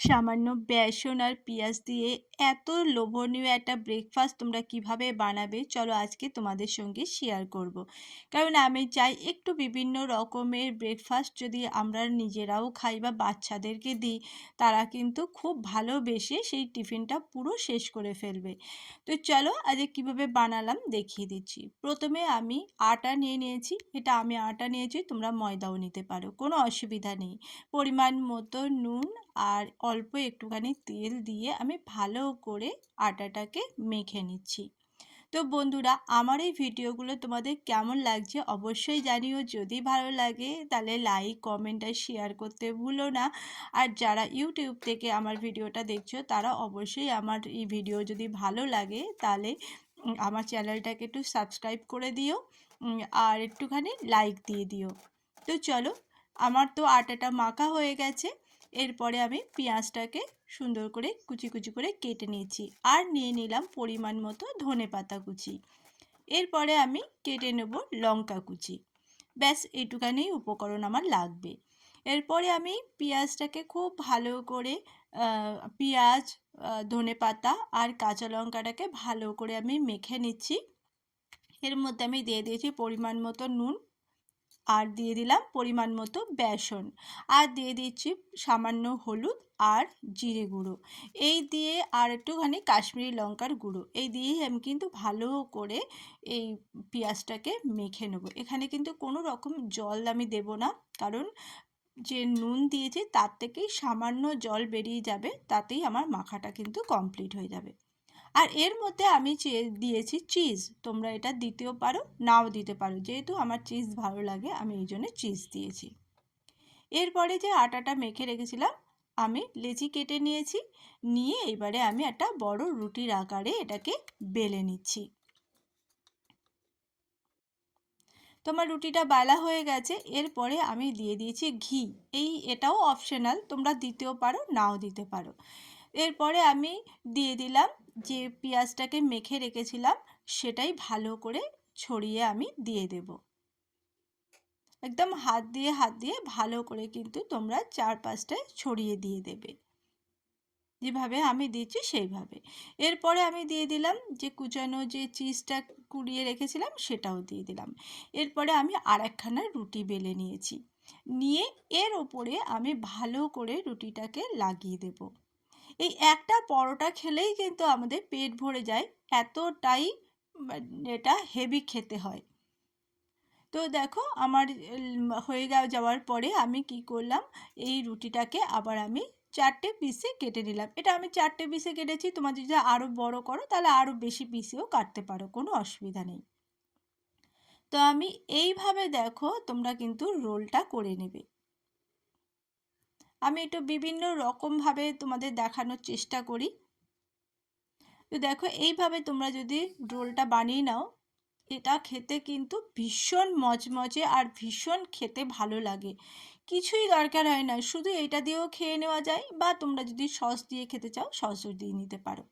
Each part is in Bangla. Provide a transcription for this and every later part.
সামান্য বেসন আর পেঁয়াজ দিয়ে এত লোভনীয় একটা ব্রেকফাস্ট তোমরা কিভাবে বানাবে চলো আজকে তোমাদের সঙ্গে শেয়ার করব। কারণ আমি চাই একটু বিভিন্ন রকমের ব্রেকফাস্ট যদি আমরা নিজেরাও খাই বা বাচ্চাদেরকে দিই, তারা কিন্তু খুব ভালোবেসে সেই টিফিনটা পুরো শেষ করে ফেলবে। তো চলো আজকে কিভাবে বানালাম দেখিয়ে দিচ্ছি। প্রথমে আমি আটা নিয়ে নিয়েছি, এটা আমি আটা নিয়েছি, তোমরা ময়দাও নিতে পারো, কোনো অসুবিধা নেই। পরিমাণ মতো নুন আর অল্প একটুখানি তেল দিয়ে আমি ভালো করে আটাটাকে মেখে নিচ্ছি। তো বন্ধুরা, আমার এই ভিডিওগুলো তোমাদের কেমন লাগছে অবশ্যই জানিও। যদি ভালো লাগে তাহলে লাইক, কমেন্ট আর শেয়ার করতে ভুলো না। আর যারা ইউটিউব থেকে আমার ভিডিওটা দেখছো তারা অবশ্যই আমার এই ভিডিও যদি ভালো লাগে তাহলে আমার চ্যানেলটাকে একটু সাবস্ক্রাইব করে দিও, আর একটুখানি লাইক দিয়ে দিও। তো চলো, আমার তো আটাটা মাখা হয়ে গেছে। এরপরে আমি পেঁয়াজটাকে সুন্দর করে কুচি কুচি করে কেটে নিয়েছি, আর নিয়ে নিলাম পরিমাণ মতো ধনেপাতা কুচি। এরপরে আমি কেটে নেব লঙ্কা কুচি। ব্যাস এইটুখানি উপকরণ আমার লাগবে। এরপরে আমি পেঁয়াজটাকে খুব ভালো করে পেঁয়াজ, ধনেপাতা আর কাঁচা লঙ্কাটাকে ভালো করে আমি মেখে নিচ্ছি। এর মধ্যে আমি দিয়ে দিয়েছি পরিমাণ মতো নুন, আর দিয়ে দিলাম পরিমাণ মতো বেসন, আর দিয়ে দিচ্ছি সামান্য হলুদ আর জিরে গুঁড়ো। এই দিয়ে আর একটুখানি কাশ্মীরি লঙ্কার গুঁড়ো, এই দিয়েই আমি কিন্তু ভালো করে এই পেঁয়াজটাকে মেখে নেব। এখানে কিন্তু কোনো রকম জল আমি দেব না, কারণ যে নুন দিয়েছি তার থেকেই সামান্য জল বেরিয়ে যাবে, তাতেই আমার মাখাটা কিন্তু কমপ্লিট হয়ে যাবে। আর এর মধ্যে আমি দিয়েছি চিজ, তোমরা এটা দিতেও পারো নাও দিতে পারো, যেহেতু আমার চিজ ভালো লাগে আমি এই জন্য চিজ দিয়েছি। এরপরে যে আটাটা মেখে রেখেছিলাম আমি লেচি কেটে নিয়েছি, নিয়ে এবারে আমি একটা বড় রুটির আকারে এটাকে বেলে নিচ্ছি। তোমার রুটিটা বেলা হয়ে গেছে। এরপরে আমি দিয়ে দিয়েছি ঘি, এটাও অপশনাল, তোমরা দিতেও পারো নাও দিতে পারো। এরপরে আমি দিয়ে দিলাম যে পেঁয়াজটাকে মেখে রেখেছিলাম, সেটাই ভালো করে ছড়িয়ে আমি দিয়ে দেব। একদম হাত দিয়ে ভালো করে কিন্তু তোমরা চারপাশটায় ছড়িয়ে দিয়ে দেবে, যেভাবে আমি দিচ্ছি সেইভাবে। এরপরে আমি দিয়ে দিলাম যে কুচানো যে চিজটা কুড়িয়ে রেখেছিলাম সেটাও দিয়ে দিলাম। এরপরে আমি আরেকখানা রুটি বেলে নিয়েছি, নিয়ে এর ওপরে আমি ভালো করে রুটিটাকে লাগিয়ে দেব। এই একটা পরোটা খেলেই কিন্তু আমাদের পেট ভরে যায়, এতটাই এটা হেভি খেতে হয়। তো দেখো আমার হয়ে যাওয়ার পরে আমি কি করলাম, এই রুটিটাকে আবার আমি চারটে পিসে কেটে নিলাম। এটা আমি চারটে পিসে কেটেছি, তোমার যদি আরও বড় করো তাহলে আরও বেশি পিসেও কাটতে পারো, কোনো অসুবিধা নেই। তো আমি এইভাবে দেখো তোমরা কিন্তু রোলটা করে নেবে। আমি একটু বিভিন্ন রকমভাবে তোমাদের দেখানোর চেষ্টা করি। তো দেখো এইভাবে তোমরা যদি রোলটা বানিয়ে নাও, এটা খেতে কিন্তু ভীষণ মচমচে আর ভীষণ খেতে ভালো লাগে। কিছুই দরকার হয় না, শুধু এটা দিয়েও খেয়ে নেওয়া যায়, বা তোমরা যদি সস দিয়ে খেতে চাও সসও দিয়ে নিতে পারো।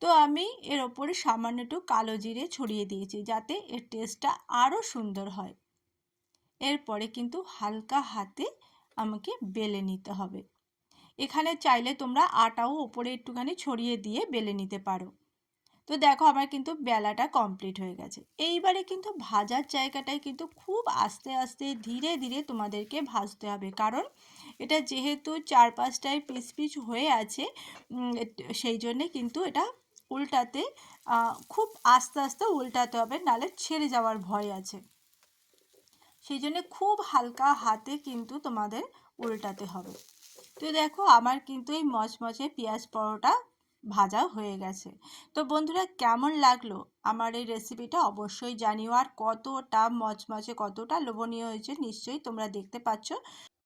তো আমি এর ওপরে সামান্য একটু কালো জিরে ছড়িয়ে দিয়েছি, যাতে এর টেস্টটা আরও সুন্দর হয়। এরপরে কিন্তু হালকা হাতে আমাকে বেলে নিতে হবে। এখানে চাইলে তোমরা আটাও ওপরে একটুখানি ছড়িয়ে দিয়ে বেলে নিতে পারো। তো দেখো আমার কিন্তু বেলাটা কমপ্লিট হয়ে গেছে। এইবারে কিন্তু ভাজার জায়গাটায় কিন্তু খুব আস্তে আস্তে ধীরে ধীরে তোমাদেরকে ভাজতে হবে, কারণ এটা যেহেতু চারপাশটায় পিচ পিচ হয়ে আছে, সেই জন্যে কিন্তু এটা উল্টাতে খুব আস্তে আস্তে উল্টাতে হবে, নাহলে ছেড়ে যাওয়ার ভয় আছে। সেই জন্যে খুব হালকা হাতে কিন্তু তোমাদের উল্টাতে হবে। তো দেখো আমার কিন্তু এই মচমচে পেঁয়াজ পরোটা ভাজা হয়ে গেছে। তো বন্ধুরা, কেমন লাগলো আমার এই রেসিপিটা অবশ্যই জানিও, আর কতটা মচমচে কতটা লোভনীয় হয়েছে নিশ্চয়ই তোমরা দেখতে পাচ্ছ।